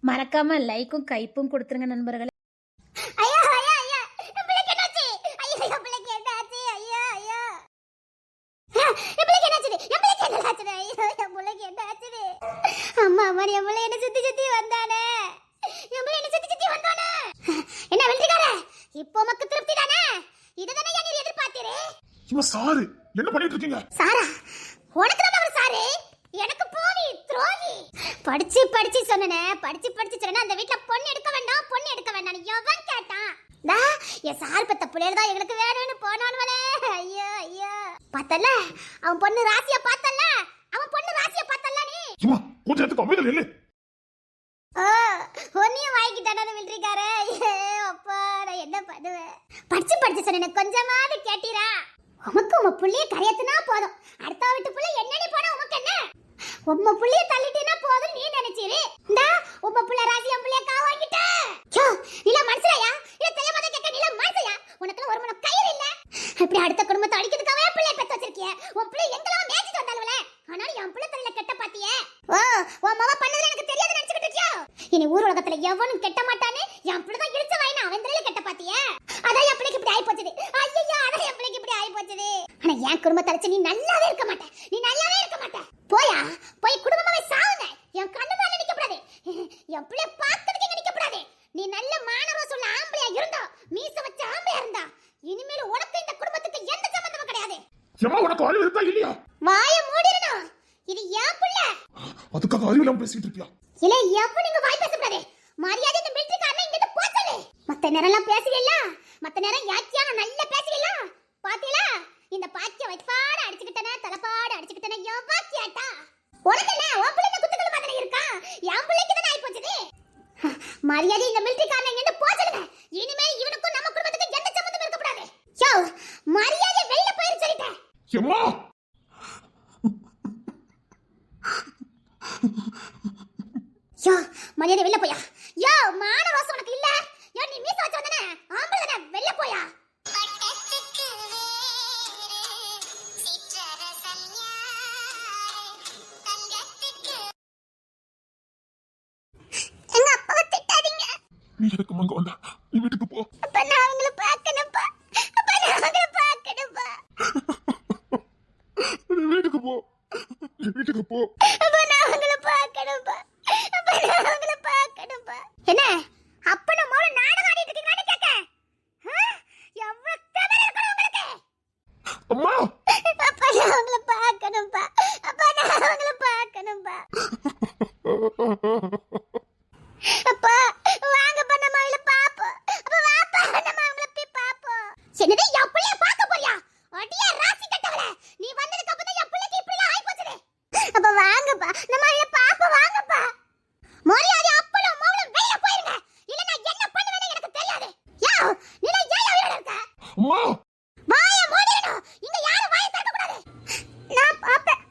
மறக்காம லைக்கும் கைப்பும் கொடுத்துருங்க நண்பர்களே. ஐயா ஐயா ஐயா என் பிள்ளைக்கு என்னாச்சு? ஐயா என் பிள்ளைக்கு என்னாச்சு? ஐயா ஐயா என் பிள்ளைக்கு என்னாச்சு? என் பிள்ளைக்கு என்னாச்சு? ஐயோ என் பிள்ளைக்கு என்னாச்சு? அம்மா அம்மா என் பிள்ளை என்ன சுத்தி சுத்தி வந்தானே. என் பிள்ளை என்ன சுத்தி சுத்தி வந்தானே. என்ன வெள்ளிக்கார இப்போ மக்கு திருப்தி தானே? இதுதானே நீ எதிர்பார்த்தீரே? இவ சாரு என்ன பண்ணிட்டு இருக்கீங்க? சாரா உனக்கு தான் அவர் சாரு, எனக்கு போவி துரோகி. படிச்சு படிச்சு சொன்னனே, படிச்சு படிச்சு சொன்னனே அந்த வீட்ல பொண்ணு எடுக்க வேண்டாம் பொண்ணு எடுக்க வேண்டாம் எவன் கேட்டான்? டா என் சார் பெத்த புள்ளைய தான் எங்களுக்கு வேணும்னு போனானவளே. ஐயோ ஐயோ பார்த்தல அவன் பொண்ணு ராசிய பார்த்தல, அவன் பொண்ணு ராசிய பார்த்தல நீ. இம்மா கொஞ்ச நேரத்துக்கு அமைதியா இல்ல. ஒன்னியும் வாங்கிட்டானே மிலிட்டரிக்காரே. அப்பா நான் என்ன பண்ணுவேன்? படிச்சு படிச்சு சொன்னனே கொஞ்சமாவது கேட்டீரா? உமக்கு உங்க புள்ளைய கரையத்துனா போதும், அடுத்த வீட்டு புள்ள என்னடி போனா உமக்கு என்ன? உம்ம புள்ளைய தள்ளிட்டீனா போதும் நீ நினைச்சீரு. டா உம்ம புள்ள ராசி என் புள்ளைய காவாங்கிட்ட. ச்சோ நீல மனசையா இல்ல தெரியாம கேக்க நீல மனசையா? உனக்குல ஒரு மன கயிறு இல்ல. இப்படி அடுத்த குடும்பத்தை அடிக்கிறதுக்காவே புள்ளைய பெத்து வச்சிருக்கியே. உன் புள்ள எங்கலாம் மேய்ச்சிட்டு வந்தாலுவலே, ஆனா என் புள்ள தலையில கெட்ட பாத்தியே. ஓ உன் மவ பண்ணதுல எனக்கு தெரியாது நினைச்சிட்டு இருக்கியா? இனி ஊர் உலகத்துல எவனும் கெட்ட மாட்டானே, என் புள்ள தான் இழுச்ச வாயினா அவன் தலையில கெட்ட பாத்தியே. அதான் என் பிள்ளைக்கு இப்படி ஆயி போச்சுது. ஐயோ அதான் என் பிள்ளைக்கு இப்படி ஆயி போச்சுது. ஆனா என் குடும்பத்தை அழிச்சு நீ நல்லாவே இருக்க மாட்ட, நீ நல்லாவே இருக்க மாட்ட. போயா போய் குடும்பமாவே சாவுங்க. என் கண்ணு மேல நிக்க கூடாது, என் பிள்ளை பார்க்கிறதுக்கு எங்க நிக்க கூடாது. நீ நல்ல மானவ சொல்ல ஆம்பளையா இருந்தா, மீச வச்ச ஆம்பளையா இருந்தா, இனிமேல் உனக்கு இந்த குடும்பத்துக்கு எந்த சம்பந்தமும் கிடையாது. ஏமா உனக்கு அறிவு இருக்கா இல்லையா? வாய மூடிரணும். இது என் பிள்ளை. அதுக்காக அறிவு இல்லாம பேசிட்டு இருக்கியா? இல்ல எப்ப நீங்க வாய் பேச கூடாது. மரியாதை இந்த மிலிட்டரிக்காரனை இங்கிட்டு போ சொல்லு. மத்த நேரம்லாம் பேசுவீல்ல, மத்த நேரம் யாச்சியாக நல்லா பேசுவீல்ல. பாத்தீங்களா இந்த பாக்கிய வைப்பாட அடிச்சுக்கிட்டன தலப்பாட அடிச்சுக்கிட்டன எவ்வா கேட்டா? உனக்கு என்ன உன் பிள்ளைங்க குத்துக்கள் மாதிரி இருக்கா? என் பிள்ளைக்கு தான் ஆயி போச்சுது. மரியாதை இந்த மிலிட்டரிக்காரனை இங்கிட்டு போ சொல்லுங்க. இனிமேல் இவனுக்கும் நம்ம குடும்பத்துக்கு எந்த சம்பந்தமும் இருக்க கூடாது. யோ மரியாதை வெளிய போயிரு சொல்லிட்டேன். ஏமா யோ மரியாதை வெளிய போயா. யோ மான ரோஸ் உனக்கு இல்ல. யோ நீ மீச வச்சு வந்தனே ஆம்பள தானே வெளிய போயா. எங்க அப்பாவை திட்டாதீங்க. நீ எதுக்கு அங்க வந்த? நீ வீட்டுக்கு போ. அப்பா நான் அவங்கள பார்க்கணும்ப்பா. அப்பா நான் அவங்கள பார்க்கணும்ப்பா. நீ வீட்டுக்கு போ. நீ வீட்டுக்கு போ. அப்பா நான் அவங்கள பார்க்கணும்ப்பா. அப்பா நான் அவங்கள பார்க்கணும்ப்பா. என்ன அப்ப நம்ம ஒரு நாடகம் ஆடிட்டு இருக்கீங்கன்னு கேக்க? எவ்வளவு தவறு இருக்கணும் உங்களுக்கு? அம்மா அப்பா நான் அவங்கள பார்க்கணும்ப்பா. அப்பா நான் அவங்கள பார்க்கணும்ப்பா. அப்பா வாங்கப்பா நம்ம அவங்கள பாப்போம். அப்பா வாப்பா நம்ம அவங்கள போய் பாப்போம். என்னது என் புள்ளைய பார்க்க போறியா? அடியே ராசி கட்டவளே, நீ வந்ததுக்கு அப்புறம் தான் என் புள்ளைக்கு இப்படி ஆயி போச்சுடே. அப்பா வாங்கப்பா நம்ம அவங்கள பாப்போம் வாங்கப்பா. மரியாதை அப்பளம் மௌனம் வெளிய போயிருங்க. இல்ல நான் என்ன பண்ணுவேன்னு எனக்கு தெரியாது. யோ நீ ஏன் அவளோட இருக்க? அம்மா வாயை மூடிடணும். இங்க யாரும் வாயை திறக்க கூடாது. நான் பாப்பேன்.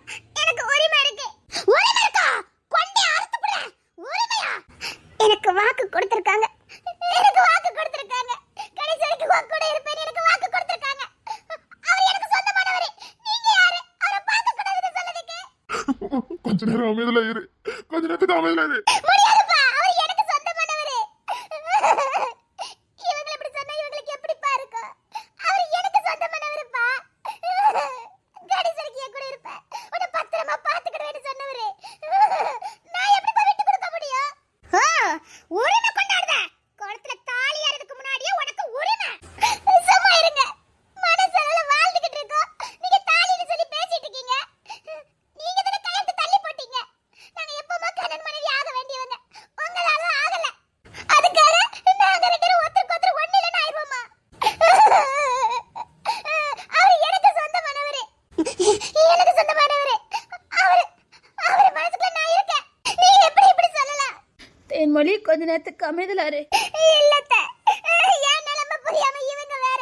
எனக்கு உரிமை இருக்கு. உரிமை இருக்கா? கொண்டே அறுத்து புள்ள. உரிமையா? எனக்கு வாக்கு கொடுத்திருக்காங்க. எனக்கு வாக்கு கொடுத்திருக்காங்க. கடைசி வரைக்கும் உன் கூட இருப்பேன் எனக்கு வாக்கு கொடுத்திருக்காங்க. அவர் எனக்கு சொந்தமானவர். நீங்க யாரு? அவரை பார்க்க கூடாதுன்னு சொல்லுதீங்க. கொஞ்ச நேரம் அமைதியா இரு. கொஞ்ச நேரத்துக்கு அமைதியா இரு. முடியாதுப்பா. அவர் எனக்கு சொந்தமானவர். இவங்க இப்படி சொன்னா இவங்களுக்கு எப்படிப்பா இருக்கும்? அவர் எனக்கு சொந்தமானவர்ப்பா. கடைசி வரைக்கும் என் கூட இருப்பேன். உன்னை பத்திரமா பாத்துக்கிடுவேன்னு சொன்னவரு. நான் எப்படிப்பா விட்டு கொடுக்க முடியும்? உரிமை கொண்டாடுத. குளத்துல தாலி ஏறதுக்கு முன்னாடியே உனக்கு உரிமை. சும்மா இருங்க. மனசுல வாழ்ந்துகிட்டு இருக்கோம். நீங்க தாலின்னு சொல்லி பேசிட்டு இருக்கீங்க. நீங்க தான கையெழுத்து தள்ளி போட்டீங்க. நாங்க எப்பவுமே கண்ணன் மனைவி ஆக வேண்டியவங்க. உங்களால ஆகல. அதுக்காக நாங்க ரெண்டு பேரும் ஒருத்தருக்கு ஒருத்தர் ஒண்ணு இல்லைன்னு ஆயிடுவோமா? அவர் எனக்கு சொந்தமானவரு. எனக்கு சொந்தமானவரு. அவர் மனசுக்குள்ள நான் இருக்கேன். நீ எப்படி இப்படி சொல்லலாம்? தேன்மொழி கொஞ்ச நேரத்துக்கு அமைதலாரு. இல்லத்த ஏன் நிலைமை புரியாம இவங்க வேற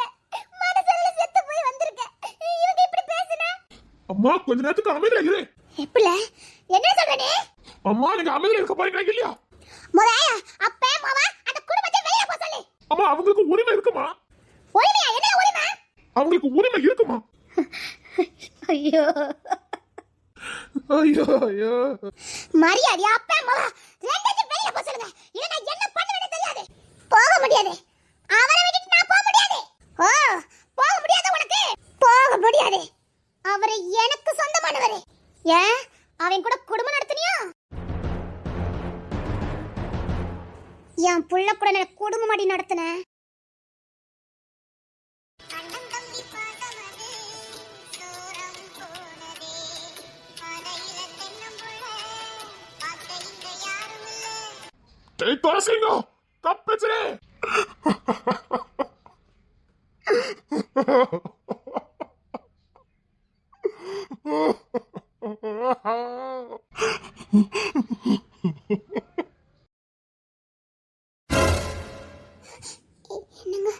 மனசுல செத்து போய் வந்திருக்க. இவங்க இப்படி பேசுனா? அம்மா கொஞ்ச நேரத்துக்கு அமைதியா இரு. எப்பல என்ன சொல்ற நீ? அம்மா நீங்க அமைதியா இருக்க பாருங்க இல்லையா? முதல்ல அப்பே மாமா அந்த குடும்பத்தை வெளிய போ சொல்லு. அம்மா அவங்களுக்கு உரிமை இருக்குமா? உரிமையா? என்ன உரிமை? அவங்களுக்கு உரிமை இருக்குமா? ஐயோ ஐயோ ஐயோ மரியாதை அப்பே மாமா ரெண்டுக்கு வெளிய போ சொல்லுங்க. என் புள்ள கூட நான் குடும்பமாடி நடத்தினேன். டேய் தோரசிங்கம் தப்பிச்சே. என்னங்க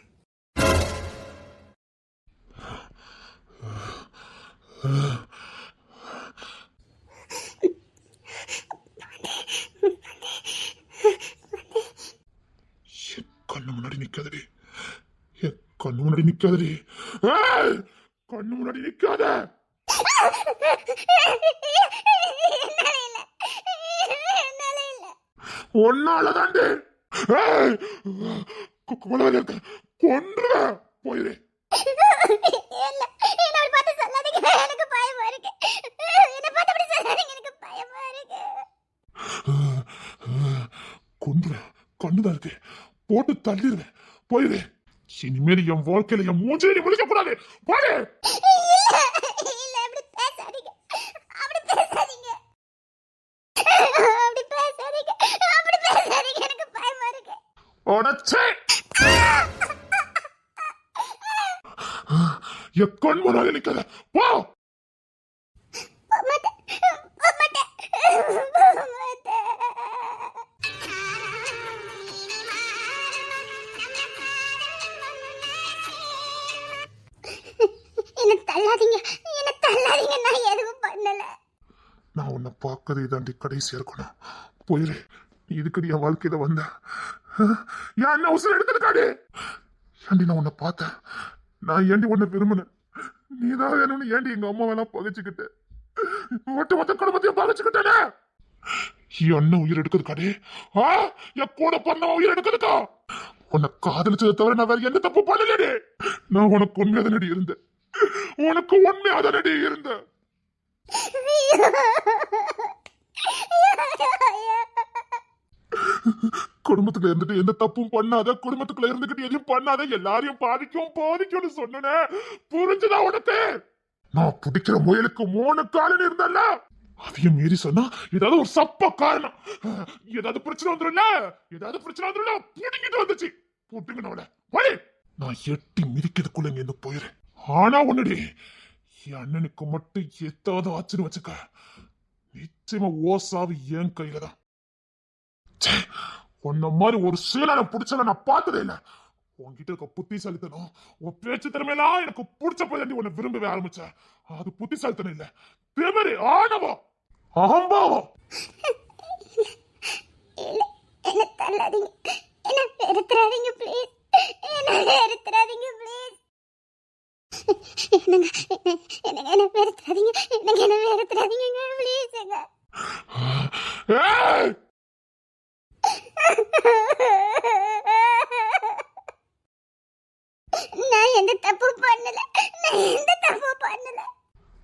கண்ணு முன்னாடி நிக்காதடி, என் கண்ணு முன்னாடி நிக்காதடி, ஏய், கண்ணு முன்னாடி நிக்காத. ஒன்னாலதாண்டி கொலவெளி இருக்க கொன்றுவ போயிரு. கொன்றுவ, கண்ணுதான் இருக்கு, போட்டு தள்ளிடுவேன், போயிரு. இனிமேல் என் வாழ்க்கையில என் மூஞ்சில முழிக்க கூடாது, போயிரு. உடச்சே என் கண் முன்னாடி நிக்காத, போ. நான் உன்னை பார்க்கறதே தாண்டி கடைசியா இருக்கணும், போயிரு. இதுக்கடி என் வாழ்க்கையில வந்த என் அண்ணன் உசுர எடுத்துருக்காடு. ஏண்டி நான் உன்னை பார்த்தேன், நான் ஏண்டி உன்னை விரும்பினேன், நீதான் வேணும்னு ஏண்டி எங்க அம்மாவெல்லாம் பகைச்சுக்கிட்ட, மொத்த குடும்பத்தையும் பகைச்சுக்கிட்டே. என் அண்ணன் உயிர் எடுக்கிறதுக்காடே, என் கூட பண்ணவன் உயிர் எடுக்கிறதுக்கா? உன்னை காதலிச்சதை தவிர நான் வேற எந்த தப்பு பண்ணலடி. நான் உனக்கு உண்மையாதானடி இருந்தேன், உனக்கு உண்மையாதானடி இருந்தேன். குடும்பத்துல இருந்துட்டு எந்த தப்பும் பண்ணாத, குடும்பத்துக்குள்ள இருந்துகிட்டு எதையும் பண்ணாத, எல்லாரையும் பாதிக்கும்னு சொன்ன, புரிஞ்சுதா உனக்கு? நான் பிடிக்கிற முயலுக்கு 3 காலன்னு இருந்தல்ல, அதையும் மீறி சொன்னா ஏதாவது ஒரு சப்ப காரணம், ஏதாவது பிரச்சனை வந்துடும், புடிங்கிட்டு வந்துச்சு, புட்டுங்கனோட போய். நான் எட்டி மிதிக்கிறதுக்குள்ள இங்க இருந்து போயிரு. ஆனா ஒண்ணுடி, என் அண்ணனுக்கு மட்டும் ஏதாவது ஆச்சுன்னு வச்சுக்க, நிச்சயமா ஓசாவு என் கையில தான். உன்ன மாதிரி ஒரு சீலனை பிடிச்சல நான் பார்த்ததே இல்ல. உன்கிட்ட இருக்க புத்திசாலித்தனம், உன் பேச்சு திறமையெல்லாம் எனக்கு பிடிச்ச போய் உன்னை விரும்பவே ஆரம்பிச்ச. அது புத்திசாலித்தனம் இல்ல, திமிரு, ஆணவம், அகம்பாவம்.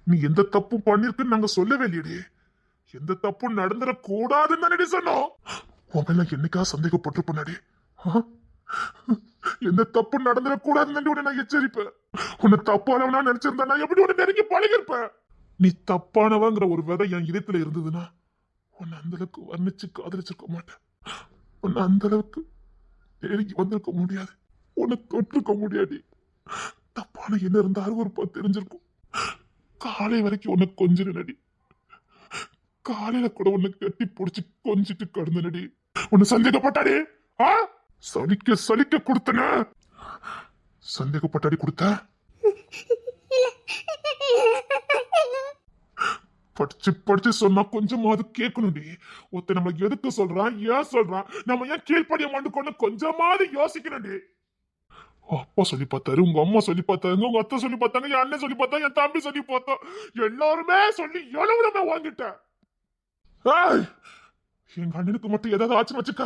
நீ எந்த தப்பு பண்ணிருக்குன்னு நாங்க சொல்லவே இல்லையடி. எந்த தப்பு நடந்துட கூடாதுன்னு தானே சொன்னோம். உன் என்னைக்கா சந்தேகப்பட்டு பண்ணாடி, எந்த தப்பு நடந்துட கூடாதுன்னு நான் எச்சரிப்பேன். உன்னை தப்பானவனா நினைச்சிருந்தா நான் எப்படி உன்னை நெருங்கி பழகிருப்பேன். நீ தப்பானவங்கிற ஒரு விதை என் இதயத்துல இருந்ததுன்னா உன்னை அந்த அளவுக்கு வர்ணிச்சு காதலிச்சிருக்க மாட்டேன். உன்னை அந்த அளவுக்கு நெருங்கி வந்திருக்க முடியாது, உன்னை தொட்டிருக்க முடியாது. தப்பான என்ன இருந்தாலும் ஒரு தெரிஞ்சிருக்கும். காலை வரைக்கும் உன்னை கொஞ்சம் நடி, காலையில கூட உன்னை கட்டி பிடிச்சி கொஞ்சிட்டு கடந்த நடி. உன்னை சந்தேகப்பட்டாடி, சலிக்க கொடுத்தன, சந்தேகப்பட்டாடி கொடுத்த. படிச்சு சொன்னா கொஞ்சமாவது கேட்கணும்டி. ஒருத்த நம்ம எதுக்கு சொல்றான், ஏன் சொல்றான், நம்ம ஏன் கீழ்ப்படிய மாட்டோம்னு கொஞ்சமாவது யோசிக்கணும்டி. அப்பா சொல்லி பார்த்தாரு, உங்க அம்மா சொல்லி பார்த்தாங்க, உங்க அத்தை சொல்லி பார்த்தாங்க, என் அண்ணன் சொல்லி பார்த்தாங்க, என் தம்பி சொல்லி பார்த்தோம், எல்லாருமே சொல்லி எவ்வளவு வாங்கிட்டேன். எங்க அண்ணனுக்கு மட்டும் ஏதாவது ஆச்சு வச்சுக்க,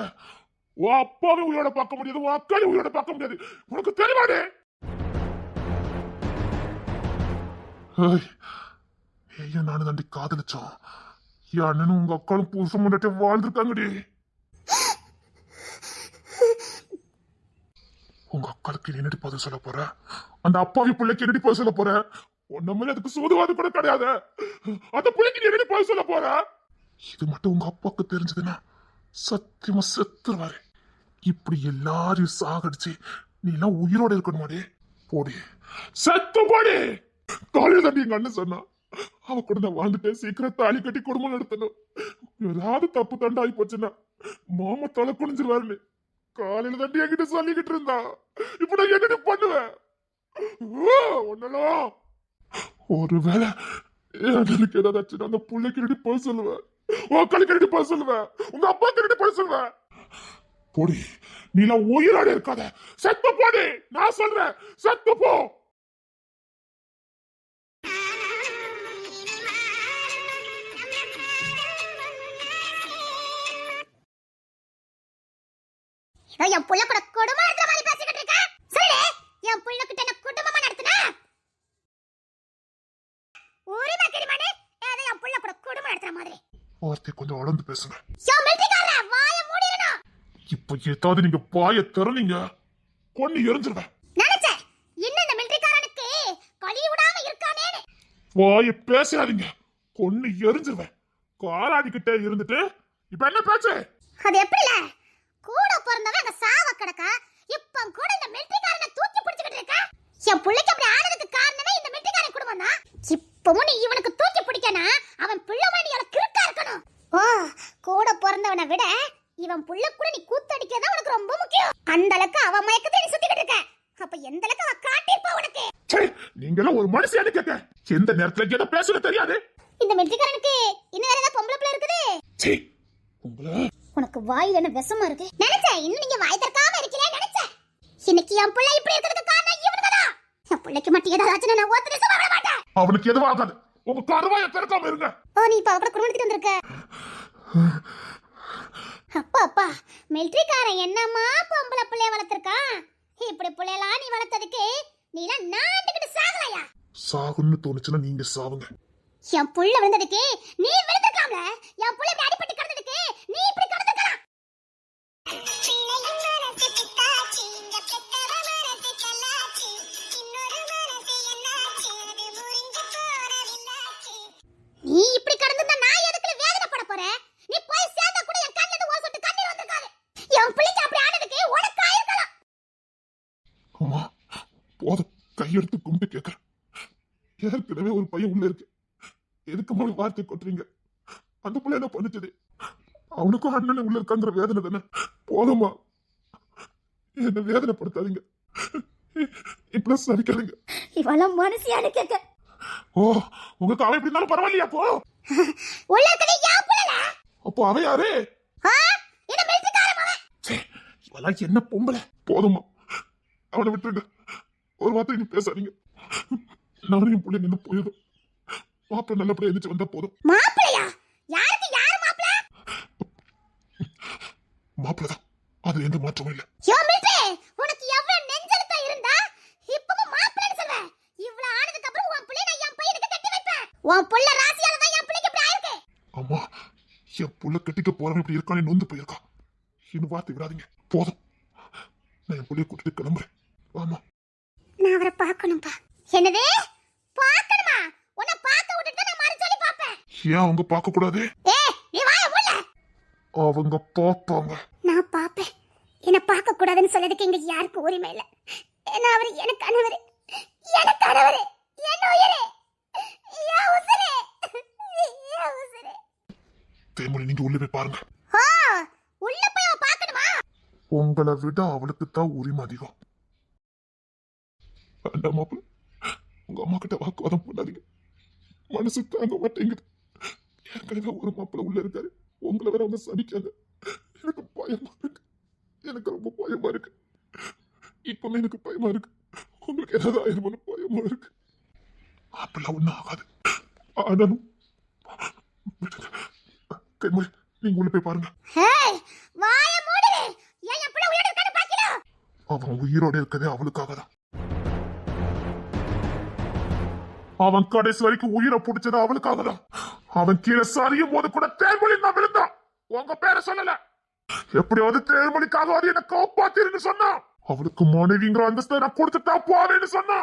உன் அப்பாவே உயிரோட பார்க்க முடியாது, உன் அக்காவை உயிரோட பார்க்க முடியாது. உனக்கு தெரியுமாடே? ஏன் நானு தாண்டி காதலிச்சோம். என் அண்ணனும் உங்க அக்காலும் புருஷன் முன்னாடி வாழ்ந்துருக்காங்கடி. உங்க அக்காளுக்கு நீ என்னடி பதில் சொல்ல போற? அந்த அப்பாவி பிள்ளைக்கு என்னடி பதில் சொல்ல போற? உன்ன மாதிரி அதுக்கு சூதுவாது கூட கிடையாது. அந்த பிள்ளைக்கு நீ என்னடி பதில் சொல்ல போற? இது மட்டும் உங்க அப்பாவுக்கு தெரிஞ்சதுன்னா சத்தியமா செத்துருவாரு. இப்படி எல்லாரையும் சாகடிச்சு நீ எல்லாம் உயிரோட இருக்கணுமாடி? போடி, செத்து போடி. காலையில தண்டி எங்க அண்ணன் சொன்னா அவ கூட நான் வாழ்ந்துட்டேன், சீக்கிரம் தாலி கட்டி குடும்பம் நடத்தணும், ஏதாவது தப்பு தண்டா ஆகி போச்சுன்னா மாமா தலை குனிஞ்சிருவாருன்னு காலையில தண்டி என்கிட்ட சொல்லிக்கிட்டு இருந்தா. இப்ப நான் என்னடி பண்ணுவேன்? ஒன்னலாம் ஒருவேளை எனக்கு ஏதாவது ஆச்சுன்னா அந்த பிள்ளைக்கு ரெடி போய் சொல்லுவேன், உன் கழுக்கு ரெடி போய் சொல்லுவேன், உங்க அப்பாக்கு ரெடி போய் சொல்லுவேன். போடி, நீலாம் உயிரோட இருக்காத, செத்து போடி. நான் சொல்றேன், செத்து போ. என் புள்ள கூட குடும்பம் நடத்துற மாதிரி பேசிக்கிட்டு இருக்க. சொல்லு, என் புள்ள கிட்ட என்ன குடும்பமா நடத்துன? உரிமை கிரிமானே ஏதோ என் புள்ள கூட குடும்பம் நடத்துற மாதிரி. வார்த்தை கொஞ்சம் அளந்து பேசுங்க. யோ மிலிட்டரிக்காரா, வாயை மூடிரணும். இப்ப ஏதாவது நீங்க பாய திறனீங்க கொன்னு எரிஞ்சிருவேன். நினைச்சேன் இன்னும் இந்த மிலிட்டரிக்காரனுக்கு கழி விடாம இருக்கானேன்னு. வாய பேசாதீங்க, கொன்னு எரிஞ்சிருவேன். காலாடிக்கிட்டே இருந்துட்டு இப்ப என்ன பேச்சு? அது எப்படில கூட பிறந்தவன் அங்க சாவ கிடக்கா, இப்ப கூட இந்த மிலிட்டரிக்காரனை தூக்கி பிடிச்சிட்டு இருக்க. என் புள்ளைக்கு அப்படி ஆனதுக்கு காரணமே இந்த மிலிட்டரிக்காரன் குடும்பம் தான். இப்பவும் நீ இவனுக்கு தூக்கி பிடிக்கனா அவன் பிள்ளை மணியால கிறுக்கா இருக்கணும். ஓ, கூட பிறந்தவனை விட இவன் புள்ள கூட நீ கூத்தடிக்கிறதா உனக்கு ரொம்ப முக்கியம். அந்த அளவுக்கு அவன் மயக்கத்தை நீ சுத்திக்கிட்டு இருக்க. அப்ப எந்த அளவுக்கு அவ காட்டிப்பா உனக்கு? நீங்க எல்லாம் ஒரு மனுஷியானு கேட்க எந்த நேரத்துல எதை பேசுற தெரியாது. இந்த மிலிட்டரிக்காரனுக்கு இன்னும் வேற ஏதாவது பொம்பளை பிள்ளை இருக்குது. உனக்கு வாயில என்ன விஷமா இருக்கு? நினைச்சேன் இன்னும் நீங்க வாய் திறக்காம இருக்கீங்களே நினைச்சேன். இன்னைக்கு என் பிள்ளை இப்படி இருக்கிறதுக்கு காரணம் இவனுக்குதான். என் பிள்ளைக்கு மட்டும் ஏதாவது ஆச்சுன்னா நான் ஒருத்தரை சும்மா விட மாட்டேன். அவனுக்கு எதுவும் ஆகாது, உங்க கருவாய திறக்காம இருங்க. ஓ, நீ இப்ப அவட குடும்பத்துக்கு வந்திருக்க. அப்பா அப்பா, மிலிட்டரிக்காரன் என்னம்மா பொம்பளை பிள்ளைய வளர்த்திருக்கான். இப்படி பிள்ளையெல்லாம் நீ வளர்த்ததுக்கு நீலாம் நாண்டுகிட்டு சாகலையா? சாகுன்னு தோணுச்சுன்னா நீங்க சாவுங்க. என் புள்ள விழுந்ததுக்கு நீ விழுந்துக்கலாம்ல. என் புள்ள இப்படி அடிபட்டு கிடந்ததுக்கு நீ இப்படி கிடந்துக்கலாம். நீ இப்படி கிடந்தா நான் எதுக்கு வேதனைப்பட போறேன்? நீ போய் சேர்ந்தா கூட என் கண்ணுல இருந்து ஓசட்டு கண்ணீர் வந்திருக்காது. என் பிள்ளைக்கு அப்படி ஆனதுக்கு உனக்கு ஆயிருக்கலாம். அம்மா போதும், கையெடுத்து கும்பிட்டு கேட்கறேன். ஏற்கனவே ஒரு பையன் உள்ள இருக்கு, எதுக்கு ஒரு வார்த்தை கொட்டுறீங்க? அந்த பிள்ளை என்ன பண்ணுச்சு? அவனுக்கும் அண்ணன் உள்ள இருக்காங்கிற வேதனை தானே. போதுமா, என்ன வேதனைப்படுத்தாதீங்க, இப்படி சரிக்காதீங்க. இவெல்லாம் மனசியானு கேட்க. ஓ, உங்களுக்கு அவன் எப்படி இருந்தாலும் பரவாயில்லையா? அப்போ உள்ள இருக்கதே யான் புள்ளல. அப்போ அவன் யாரு? என்ன மிலிட்டரிக்காரன் அவன். இவெல்லாம் என்ன பொம்பளை? போதுமா, அவனை விட்டுருங்க. ஒரு வார்த்தை நீ பேசாதீங்க. நானும் என் பிள்ளை நின்று போயிடும். மாப்பிள்ள நல்லபடியா எழுந்துச்சு வந்தா போதும். மாப்பிள்ளையா? யாருக்கு யாரு மாப்பிள்ள? மாப்பிள்ளதான், அதுல எந்த மாற்றமும் இல்ல. யோ மிலிட்டரி, உனக்கு எவ்வளவு நெஞ்செழுத்தம் இருந்தா இப்பவும் மாப்பிள்ளைன்னு சொல்ற? இவ்வளவு ஆனதுக்கு அப்புறம் உன் பிள்ளை நான் என் பையனுக்கு கட்டி வைப்பேன். உன் புள்ள ராசியால தான் என் பிள்ளைக்கு இப்படி ஆயிருக்கு. அம்மா, என் புள்ள கட்டிக்க போறவன் இப்படி இருக்கானே நொந்து போயிருக்கான். இன்னும் வார்த்தை விடாதீங்க, போதும். நான் என் பிள்ளைய கூட்டிட்டு கிளம்புறேன். ஆமா, நான் அவரை பார்க்கணும்பா. என்னது பார்க்கணுமா? உன்னை பார்க்க விட்டுட்டு நான் மறு சொல்லி பாப்பேன். ஏன் அவங்க பார்க்க கூடாது? நீ வாய மூட. அவங்க பாப்பாங்க. நான் பாப்பேன். என்ன பார்க்க கூடாதுன்னு சொல்றதுக்கு இங்க யாருக்கும் உரிமை இல்ல. ஏன்னா அவர் எனக்கு கணவர், எனக்கு கணவர், என்ன உயிரே, என் உசுரே, என் உசுரே. தேமொழி, நீங்க உள்ள போய் பாருங்க. உள்ள போய் அவ பார்க்கணுமா? உங்களை விட அவளுக்கு தான் உரிமை அதிகம். வேண்டாம் மாப்பிள்ள, உங்க அம்மா கிட்ட வாக்குவாதம் பண்ணாதீங்க, மனசு தாங்க மாட்டேங்குது. ஏற்கனவே ஒரு மாப்பிள்ள உள்ள இருக்காரு, உங்களை வேற அவங்க சபிக்காங்க. எனக்கு பயமா இருக்கு, எனக்கு ரொம்ப பயமா இருக்கு. இப்பவுமே எனக்கு பயமா இருக்கு. உங்களுக்கு ஏதாவது ஆயிருமோன்னு பயமா இருக்கு. மாப்பிள்ள ஒண்ணும் ஆகாது. ஆனாலும் தேன்மொழி, நீங்க உள்ள போய் பாருங்க. அவன் உயிரோட இருக்கதே அவளுக்காக தான். அவன் கடைசி வரைக்கும் உயிரை பிடிச்சது அவளுக்காக தான். அவன் கீழே சாரியும் போது கூட தேன்மொழி தான் விழுந்தான். உங்க பேரை சொல்லல. எப்படியாவது தேன்மொழிக்காக என்ன காப்பாத்திருன்னு சொன்னா அவளுக்கு மனைவிங்கிற அந்தஸ்தை நான் கொடுத்துட்டா போவேன்னு சொன்னா.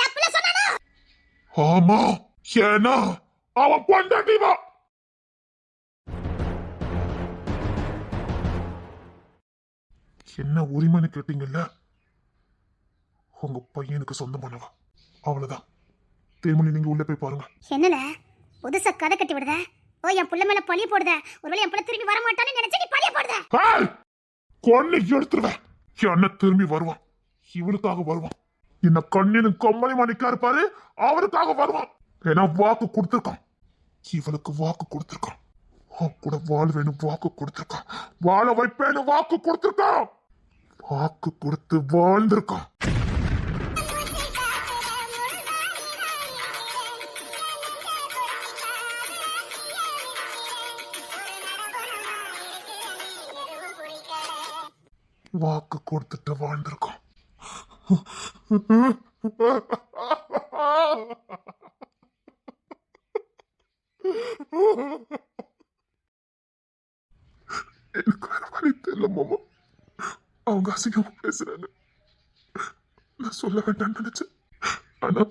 எப்பல சொன்னானோ? ஆமா, ஏன்னா அவன் பொண்டாட்டிவா. என்ன உரிமைன்னு கேட்டீங்கல்ல, உங்க பையனுக்கு சொந்தமானவா, அவ்வளவுதான். தேமணி, நீங்க உள்ள போய் பாருங்க. என்னல புதுசா கதை கட்டி விடுத? ஓ, என் புள்ள மேல பழி போடுத. ஒருவேளை என் புள்ள திரும்பி வர மாட்டான்னு நினைச்சு நீ பழிய போடுத. கொன்னு எடுத்துருவேன். என்ன திரும்பி வருவான், இவளுக்காக வருவான். என்ன கண்ணினு கொம்மலி மணிக்கா இருப்பாரு, அவருக்காக வருவான். ஏன்னா வாக்கு கொடுத்திருக்கான், இவளுக்கு வாக்கு கொடுத்திருக்கான். கூட வாழ்வேன்னு வாக்கு கொடுத்திருக்கான், வாழ வைப்பேன்னு வாக்கு கொடுத்திருக்கான். வாக்கு கொடுத்து வாழ்ந்திருக்கான். வாக்கு கொடுத்துட்டு வாழ்ந்திருக்கோம். எனக்கு வேற வழி தெரியல மாமா. அவங்க அசிங்கமா பேசுறாங்க. நான் சொல்ல வேண்டாம்னு நினைச்சேன். ஆனா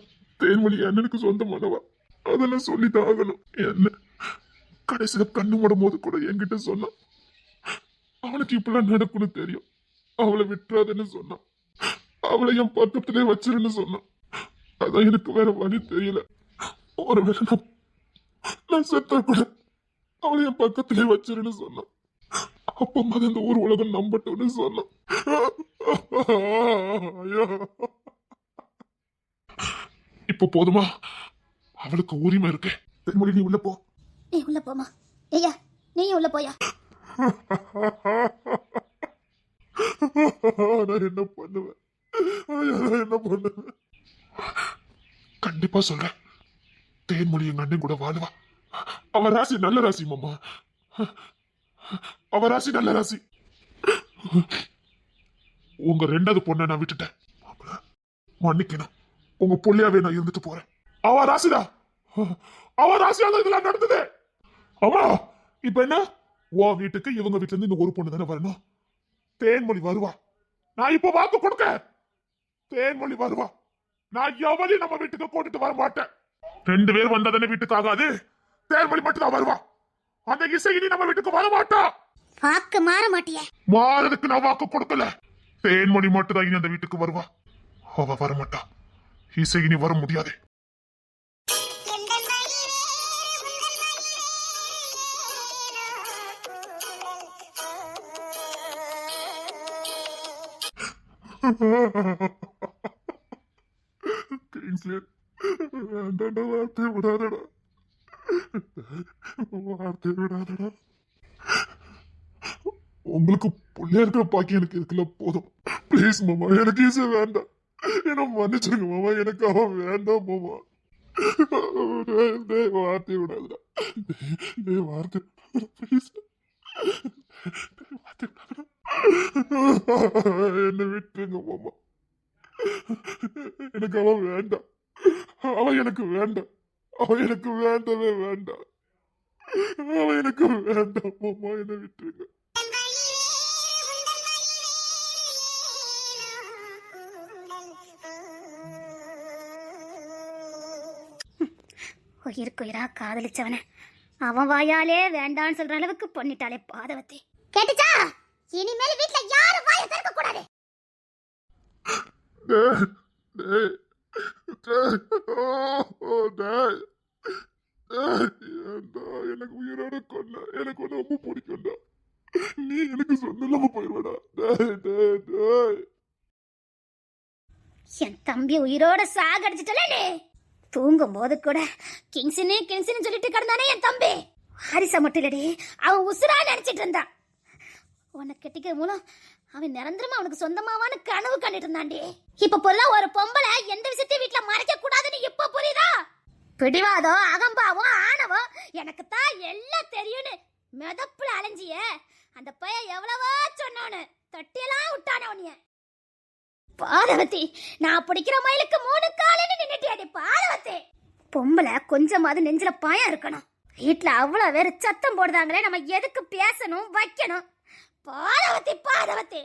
தேன்மொழி அண்ணனுக்கு சொந்தமானவா, அதெல்லாம் சொல்லிதான் ஆகணும். என்ன கடைசியில கண்ணு மூடும் போது கூட என்கிட்ட சொன்னான், அவனுக்கு இப்பெல்லாம் நடக்கும்னு தெரியும், அவளை விட்டுறாதுன்னு சொன்னான். அவளை என் பக்கத்திலே வச்சிருன்னு சொன்னான். அதான் எனக்கு வேற வழி தெரியல. ஒருவேளை நான் செத்தா கூட அவளை என் பக்கத்திலே வச்சிருன்னு சொன்னான். அப்ப மாதிரி அந்த ஊர் உலகம் நம்பட்டும்னு சொன்னான். இப்ப போதுமா? அவளுக்கு உரிமை இருக்கு. தென்மொழி, நீ உள்ள போ. நீ உள்ள போமா. ஐயா, நீ உள்ள போயா. நான் என்ன பண்ணுவேன்? என்ன பண்ணுவேன்? கண்டிப்பா சொல்றேன், தேன்மொழி எங்க அண்ணன் கூட வாழ்வா. அவ ராசி நல்ல ராசி மாமா, அவ ராசி நல்ல ராசி. உங்க ரெண்டாவது பொண்ணை நான் விட்டுட்டேன், மன்னிக்கணும். உங்க புள்ளையாவே நான் இருந்துட்டு போறேன். அவ ராசிடா, அவ ராசியால இதெல்லாம் நடந்தது. ஆமா, இப்ப என்ன, உன் வீட்டுக்கு இவங்க வீட்டுல இருந்து இந்த ஒரு பொண்ணு தானே வரணும். தேன்மொழி வருவா. நான் இப்ப வாக்கு கொடுக்க, தேன்மொழி வருவா. நான் எவளையும் நம்ம வீட்டுக்கு கூட்டிட்டு வர மாட்டேன். 2 பேர் வந்தாதானே வீட்டுக்கு ஆகாது. தேன்மொழி மட்டும் தான் வருவா. அந்த இசையினி நம்ம வீட்டுக்கு வர மாட்டா. வாக்கு மாற மாட்டிய? மாறதுக்கு நான் வாக்கு கொடுக்கல. தேன்மொழி மட்டும் தான் இனி அந்த வீட்டுக்கு வருவா. அவ வர மாட்டா. இசையினி வர முடியாது. வார்த்தை விடாதடா, வார்த்தை விடாதடா. உங்களுக்கு பிள்ளையா இருக்கிற பாக்கி எனக்கு இருக்குல்ல, போதும். பிளீஸ் மாமா, எனக்கு ஈஸியா வேண்டாம். என்ன மன்னிச்சிருங்க மாமா, எனக்கு அவன் வேண்டாம் மாமா. வார்த்தை விடாதடா, வார்த்தை ப்ளீஸ், வார்த்தை விடாதடா. என்ன விட்டுருங்க மாமா, எனக்கு அவன் வேண்டாம். அவன் எனக்கு வேண்டாம், அவன் எனக்கு வேண்டவே வேண்டாம், அவன் எனக்கு வேண்டாம் மாமா, என்ன விட்டுருங்க. உயிருக்குயிரா காதலிச்சவன அவன் வாயாலே வேண்டான்னு சொல்ற அளவுக்கு பண்ணிட்டாலே பாதவத்தி. கேட்டுச்சா? இனிமேல் வீட்ல யாரும் வாயை திறக்க கூடாது. எனக்கு உயிரோட கொண்டா, எனக்கு ஒண்ணு ரொம்ப பிடிக்கும்டா. நீ எனக்கு சொந்த இல்லாம போயிடுவடா. என் தம்பி உயிரோட சாகடிச்சிட்டல. நீ தூங்கும் போது கூட கிங்ஸ்னு கிங்ஸ்னு சொல்லிட்டு கிடந்தானே என் தம்பி. ஹாரிசா மட்டும் இல்லடி, அவன் உசுரா நினைச்சிட்டு இருந்தான். உன்னை கெட்டிக்கிற மூலம் அவன் நிரந்தரமா அவனுக்கு சொந்தமாவான்னு கனவு கண்டுட்டு இருந்தாண்டி. இப்ப பொருளா ஒரு பொம்பளை எந்த விஷயத்தையும் வீட்டுல மறைக்க கூடாதுன்னு இப்ப புரியுதா? பிடிவாதம், அகம்பாவம், ஆணவம் எனக்கு தான் எல்லாம் தெரியும்னு மெதப்புல அலைஞ்சிய அந்த பையன் எவ்வளவோ சொன்னவனு தொட்டியெல்லாம் விட்டானே உன்னைய. பாதவத்தி, நான் பிடிக்கிற மயிலுக்கு 3 காலுன்னு நின்னுட்டியாடி பாதவத்தி. பொம்பளை கொஞ்சமாவது நெஞ்சில பயம் இருக்கணும். வீட்டுல அவ்வளவு வேற சத்தம் போடுதாங்களே, நம்ம எதுக்கு பேசணும் வைக்கணும்? பாதவத்தி பாதவத்தி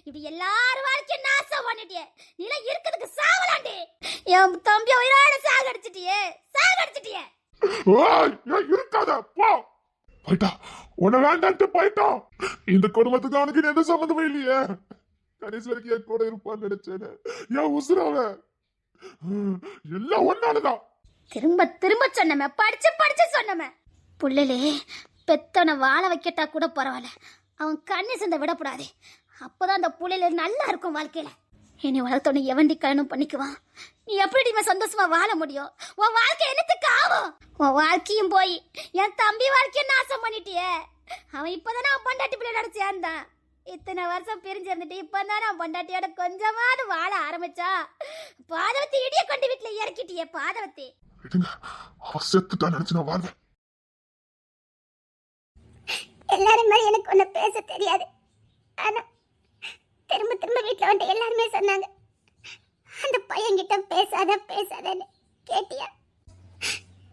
இப்படி எல்லாரும் வாழ்க்கையும் நாசம் பண்ணிட்டியே. நீலாம் இருக்கிறதுக்கு சாவலாண்டி. என் தம்பி உயிரோட சாகடிச்சிட்டியே. ஏய், ஏய், இருக்காத போ. போயிட்டா உன்னை வேண்டான்ட்டு போயிட்டான். இந்த குடும்பத்துக்கு அவனுக்கு எந்த சம்மந்தமே இல்லையே. கடைசி வரைக்கும் என் கூட இருப்பான்னு நினைச்சேன். என் உசுராவ எல்லாம் ஒன்னாலதான். திரும்ப திரும்ப சொன்னமே, படிச்சு சொன்னமே. புள்ளைலே பெத்தவனை வாழ வைக்கட்டா கூட பரவாயில்ல, அவன் கண்ணி சந்தை விடக்கூடாது. அப்பதான் அந்த புள்ளையில நல்லா இருக்கும் வாழ்க்கையில. இனி உலகத்தோட எவண்டி கல்யாணம் பண்ணிக்குவான். நீ எப்படி சந்தோஷமா வாழ முடியும்? உன் வாழ்க்கை என்னத்துக்கு ஆகும்? உன் வாழ்க்கையும் போய் என் தம்பி வாழ்க்கையை நாசம் பண்ணிட்டியே. அவன் இப்பதானே அவன் பொண்டாட்டி பிள்ளையோட சேர்ந்தான். இத்தனை வருஷம் பிரிஞ்சு இருந்துட்டு இப்பதானே அவன் பொண்டாட்டியோட கொஞ்சமாவது வாழ ஆரம்பிச்சா. பாதவத்தி இடிய கொண்டு வீட்டுல இறக்கிட்டியே பாதவத்தி. அவன் செத்துட்டான் நினைச்சு நான் வாழ்வேன். எல்லாரும் மாதிரி எனக்கு ஒண்ணு பேச தெரியாது. ஆனா திரும்ப திரும்ப வீட்டுல வந்து எல்லாருமே சொன்னாங்க, அந்த பையன்கிட்ட பேசாதன்னு. கேட்டியா?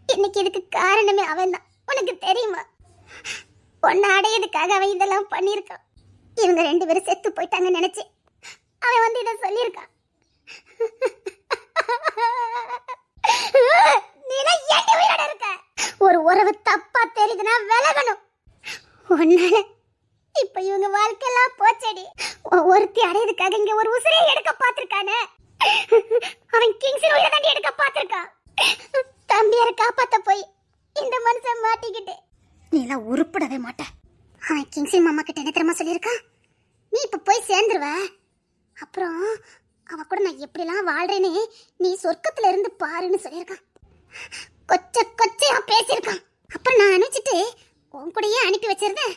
இன்னைக்கு இதுக்கு காரணமே அவன் தான். உனக்கு தெரியுமா? பொண்ணு அடையதுக்காக அவன் இதெல்லாம் பண்ணியிருக்கான். இவங்க 2 பேரும் செத்து போயிட்டாங்கன்னு நினைச்சு அவன் வந்து இதை சொல்லியிருக்கான். நீலாம் ஏன் உயிரோட இருக்க? ஒரு உறவு தப்பா தெரியுதுன்னா விலகணும். ஒன்னால இப்ப இவங்க வாழ்க்கையெல்லாம் போச்சடி. ஒருத்தி அடையதுக்காக இங்க ஒரு உசிரியை எடுக்க பார்த்திருக்கானே, அவன் கிங்ஸின் உயிரை தாண்டி எடுக்க பார்த்திருக்கான். தம்பியாரை காப்பாத்த போய் இந்த மனுஷன் மாட்டிக்கிட்டு நீ எல்லாம் உருப்படவே மாட்ட. அவன் கிங்ஸின் மாமா கிட்ட என்ன தெரியுமா சொல்லியிருக்கான்? நீ இப்ப போய் சேர்ந்துருவ, அப்புறம் அவ கூட நான் எப்படிலாம் வாழ்றேன்னு நீ சொர்க்கத்துல இருந்து பாருன்னு சொல்லியிருக்கான். கொச்சையா பேசியிருக்கான். அப்புறம் நான் அனுப்பிச்சிட்டு உன் கூடயே அனுப்பி வச்சிருந்தேன்,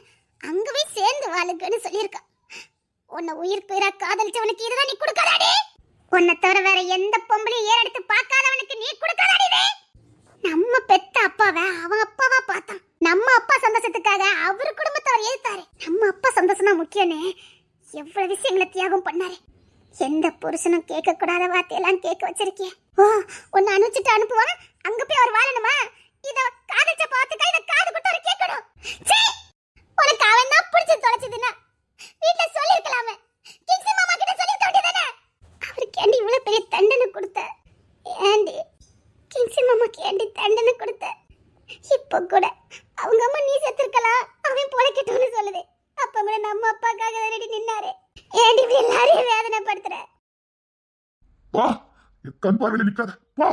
அங்கவே சேர்ந்து வாழுங்கன்னு சொல்லியிருக்கான். உன்னை உயிர் பேரா காதலிச்சவனுக்கு இதுதான் நீ கொடுக்காதாடி. உன்னை தவிர வேற எந்த பொம்பளையும் ஏறெடுத்து பார்க்காதவனுக்கு நீ கொடுக்காதாடி. நம்ம பெத்த அப்பாவை அவன் அப்பாவா பார்த்தான். நம்ம அப்பா சந்தோஷத்துக்காக அவரு குடும்பத்தவர் எதிர்த்தாரு. நம்ம அப்பா சந்தோஷம் தான் முக்கியம்னு எவ்வளவு விஷயங்களை தியாகம் பண்ணாரு. எந்த புருஷனும் கேட்க கூடாத வார்த்தையெல்லாம் கேட்க வச்சிருக்கே. ஓ, உன்னை அனுப்பிச்சிட்டு அனுப்புவான், அங்க போய் அவர் வாழணுமா? இத காதலிச்ச பாத்துக்கா இத காது கொடுத்து அவர் கேட்கணும். சீ, உனக்கு அவன் தான் பிடிச்சு தொலைச்சதுன்னா வீட்டுல சொல்லிருக்கலாமே. கிங்ஸி மாமா கிட்ட சொல்லிருக்க வேண்டியதானே? அவருக்கு ஏண்டி இவ்வளவு பெரிய தண்டனை கொடுத்த? ஏண்டி கிங்ஸி மாமாக்கு ஏண்டி தண்டனை கொடுத்த? இப்ப கூட அவங்க அம்மா நீ செத்துருக்கலாம், அவன் பொழைக்கட்டும்னு சொல்லுது. அப்ப கூட நம்ம அப்பாக்காக ரெடி நின்னாரு. ஏண்டி இப்படி எல்லாரையும் வேதனைப்படுத்துற? வா, கண் பார்வையில நிக்காத வா.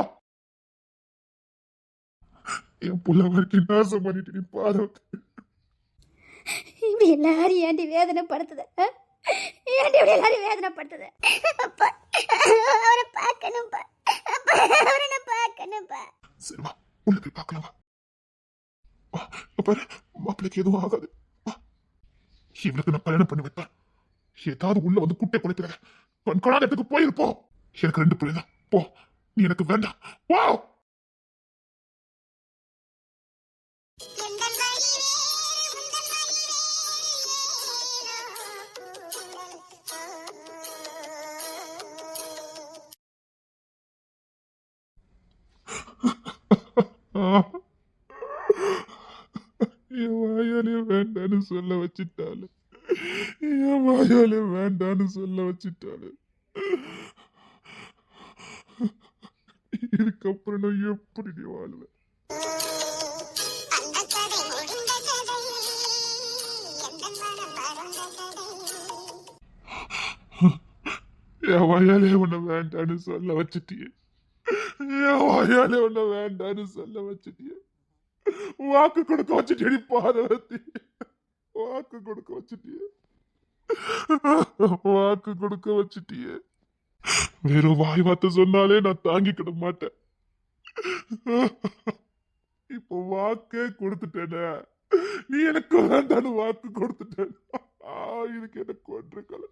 என் புள்ள வரைக்கும் நாசம் பண்ணிட்டு நீ பாதவத்தி. இப்படி எல்லாரும் ஏண்டி வேதனைப்படுத்துத? ஏண்டி இப்படி எல்லாரும் வேதனைப்படுத்துத? அப்பா, அவரை பார்க்கணும்பா. அப்பா, அவரை நான் பார்க்கணும்பா. சரி வா, உள்ள போய் பார்க்கலாம். வா, பாரு, மாப்பிள்ளைக்கு எதுவும் ஆகாது. இவனுக்கு நான் கல்யாணம் பண்ணி வைப்பேன். ஏதாவது உள்ள வந்து குட்டை குலைக்கிறாங்க. கண்காணாத இடத்துக்கு போயிருப்போம். எனக்கு 2 பிள்ளை தான். போ, நீ எனக்கு வேண்டாம். வா. என் வாயாலே வேண்டான்னு சொல்ல வச்சுட்டாளு. என் வாயாலே வேண்டான்னு சொல்ல வச்சுட்டாளு. இதுக்கப்புறம் நான் எப்படி நீ வாழ்வேன்? என் வாயாலே உன்னை வேண்டான்னு சொல்ல வச்சுட்டியே. என் வாயாலே உன்னை வேண்டான்னு சொல்ல வச்சுட்டியே. வாக்கு கொடுக்க வச்சுட்டியடி பாதவத்தி. வாக்கு கொடுக்க வச்சுட்டியே. வாக்கு கொடுக்க வச்சுட்டியே. வெறும் வாய் வார்த்தை சொன்னாலே நான் தாங்கிக்கிட மாட்டேன். இப்போ வாக்கே கொடுத்துட்டேன. நீ எனக்கு வேண்டான்னு வாக்கு கொடுத்துட்டேன். இதுக்கு எனக்கு ஒன்றுக்கல.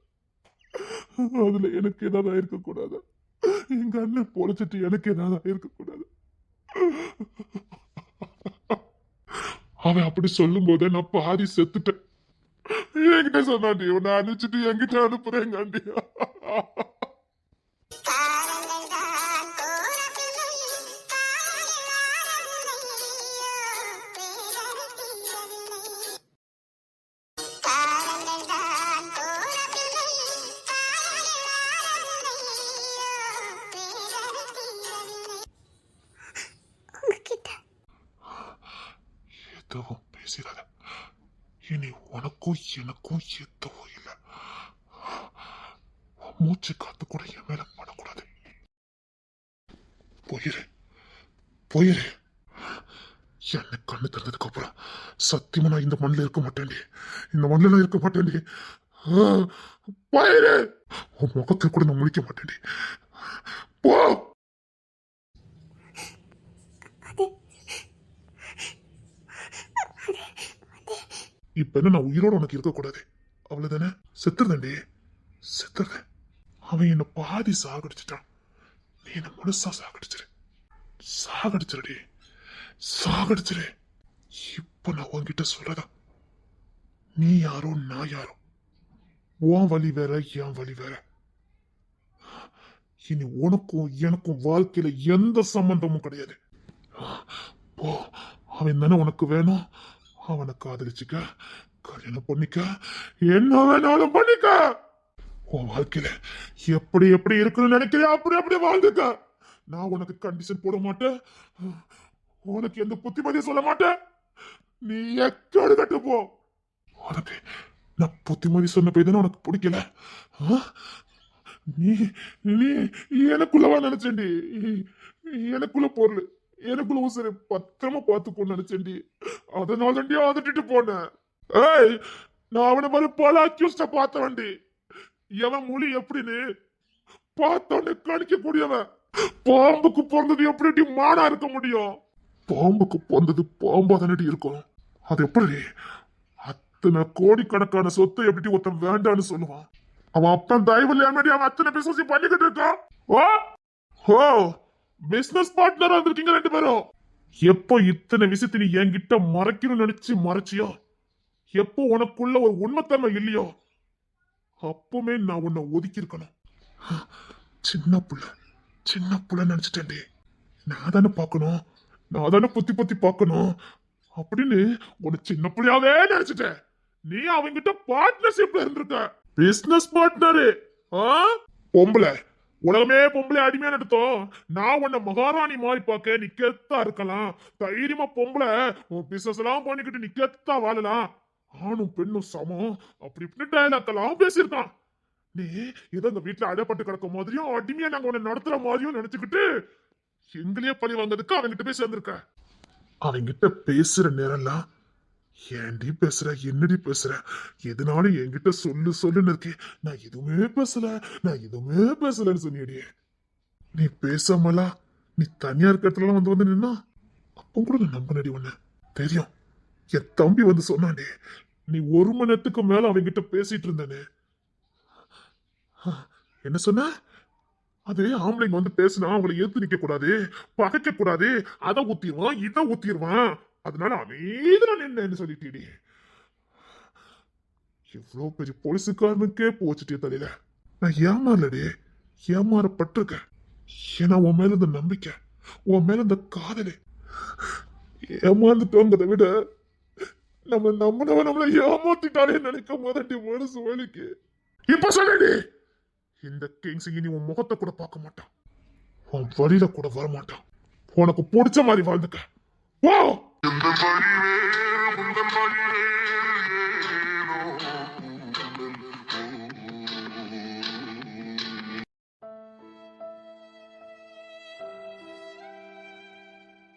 அதுல எனக்கு ஏதாவது இருக்கக்கூடாது. எங்க அண்ணன் பொழைச்சிட்டு எனக்கு ஏதாவது இருக்கக்கூடாது. அவன் அப்படி சொல்லும் போதே நான் பாதி செத்துட்டேன். என்கிட்ட சொன்னாண்டி, உன்னை அனுப்பிச்சிட்டு என்கிட்ட அனுப்புறேங்காண்டி. உனக்கும் எனக்கும் எதுவும் இல்லை. மூச்சு காத்து கூட என் மேல படக்கூடாது. போயிரு போயிரு. என்னை கண்ணு திறந்ததுக்கு அப்புறம் சத்தியமா நான் இந்த மண்ணில் இருக்க மாட்டேன்டி. இந்த மண்ணில் நான் இருக்க மாட்டேன்டி. போயிரு. உன் முகத்தை கூட நான் முடிக்க மாட்டேன்டி. போ. இப்ப என்ன, நான் உயிரோட உனக்கு இருக்கக்கூடாது அவ்வளவுதானே? செத்துருதேன்டி, செத்துருதேன். அவன் என்ன பாதி சாகடிச்சிட்டான். நீ என்ன முழுசா சாகடிச்சிரு. சாகடிச்சிருடி, சாகடிச்சிரு. இப்ப நான் உன்கிட்ட சொல்றதா, நீ யாரோ நான் யாரோ. உன் வழி வேற, என் வழி வேற. இனி உனக்கும் எனக்கும் வாழ்க்கையில எந்த சம்பந்தமும் கிடையாது. போ. அவன் தானே உனக்கு வேணும். அவனை காதலிச்சுக்க, கல்யாணம் பண்ணிக்க, என்ன வேணாலும் பண்ணிக்க. உன் வாழ்க்கையில எப்படி எப்படி இருக்குன்னு நினைக்கிறியா அப்படி அப்படி வாழ்ந்துக்க. நான் உனக்கு கண்டிஷன் போட மாட்டேன். உனக்கு எந்த புத்திமதியும் சொல்ல மாட்டேன். நீ எக்கடு கட்டு போ. உனக்கு நான் புத்திமதி சொன்ன போய் தானே உனக்கு பிடிக்கல. நீ நீ எனக்குள்ளவா நினைச்சேன்டி. எனக்குள்ள பொருள், எனக்குள்ள உசரு பத்திரமா பார்த்துக்கோன்னு நினைச்சேன்டி. அதனால தாண்டி அதட்டிட்டு போனேன். ஏய், நான் அவனை மாதிரி பல அக்யூஸ்ட பார்த்த வண்டி. எவன் மொழி எப்படின்னு பார்த்தோன்னு கணிக்க கூடியவன். பாம்புக்கு பிறந்தது எப்படி மானா இருக்க முடியும்? பாம்புக்கு பிறந்தது பாம்பா தானடி இருக்கும். அது எப்படி அத்தனை கோடிக்கணக்கான சொத்தை எப்படி ஒருத்தன் வேண்டான்னு சொல்லுவான்? அவன் அப்பன் தயவு இல்லாம அவன் அத்தனை பிசினஸ் பண்ணிக்கிட்டு இருக்கான். ஓ பிசினஸ் பார்ட்னர் வந்திருக்கீங்க ரெண்டு பேரும். எப்போ இத்தனை விஷயத்தை நீ என்கிட்ட மறைக்கணும்னு நினைச்சு மறைச்சியோ, எப்போ உனக்குள்ள ஒரு உண்மைத்தன்மை இல்லையோ, அப்பவுமே நான் உன்னை ஒதுக்கி இருக்கணும். சின்ன புள்ள நினைச்சிட்டேன்டி. நான் தானே பார்க்கணும், நான் தானே புத்தி புத்தி பார்க்கணும் அப்படின்னு உன்னை சின்ன பிள்ளையாவே நினைச்சிட்டேன். நீ அவங்கிட்ட பார்ட்னர்ஷிப்ல இருந்திருக்க. Business partner. பொம்பளை உலகமே பொம்பளை அடிமையா நடத்தோம். நான் உன்னை மகாராணி மாதிரி பார்க்க நீ கெத்தா இருக்கலாம். தைரியமா பொம்பளை உன் பிசினஸ் எல்லாம் பண்ணிக்கிட்டு நீ கெத்தா வாழலாம். ஆணும் பெண்ணும் சமம் அப்படி இப்படி டயலாக் எல்லாம் பேசியிருக்கான். நீ ஏதோ இந்த வீட்டுல அடைப்பட்டு கிடக்க மாதிரியும் அடிமையா நாங்க உன்னை நடத்துற மாதிரியும் நினைச்சுக்கிட்டு எங்களையே பழி வாங்கிறதுக்கு அவங்கிட்ட போய் சேர்ந்திருக்க. அவங்கிட்ட பேசுற நேரம்லாம் ஏன்டி பேசுற, என்னடி பேசுற, எதுனாலும் என்கிட்ட சொல்லு சொல்லுன்னு இருக்கே. நான் எதுவுமே பேசலன்னு சொன்னியடி. நீ பேசாமலா நீ தனியா இருக்கிறதுலாம் வந்து நின்னா அப்ப கூட நான் நம்பினடி. ஒண்ணு தெரியும், என் தம்பி வந்து சொன்னானே, நீ 1 மணி நேரத்துக்கு மேல அவங்கிட்ட பேசிட்டு இருந்தேனே. என்ன சொன்ன? அது ஆம்பளைங்க வந்து பேசினா அவங்களை எதிர்த்து நிக்க கூடாது, பகைக்க கூடாது, அதை ஊத்திடுவான் இதை ஊத்திடுவான், அதனால அமைதியா நின்னு சொல்லிட்டீடி. இவ்வளவு பெரிய போலீஸுக்காரனுக்கே போச்சுட்டே தலையில. நான் ஏமாறலடி, ஏமாறப்பட்டிருக்கேன். ஏன்னா உன் மேல இந்த நம்பிக்கை, உன் மேல இந்த காதலு. ஏமாந்துட்டோங்கிறத விட நம்மளை ஏமாத்திட்டாலே நினைக்கும் போதாண்டி மனசு வலிக்கு. இப்ப சொல்லடி, இந்த கிங்ஸ் இனி உன் முகத்தை கூட பார்க்க மாட்டான், உன் வழியில கூட வர மாட்டான். உனக்கு பிடிச்ச மாதிரி வாழ்ந்துக்க. வா.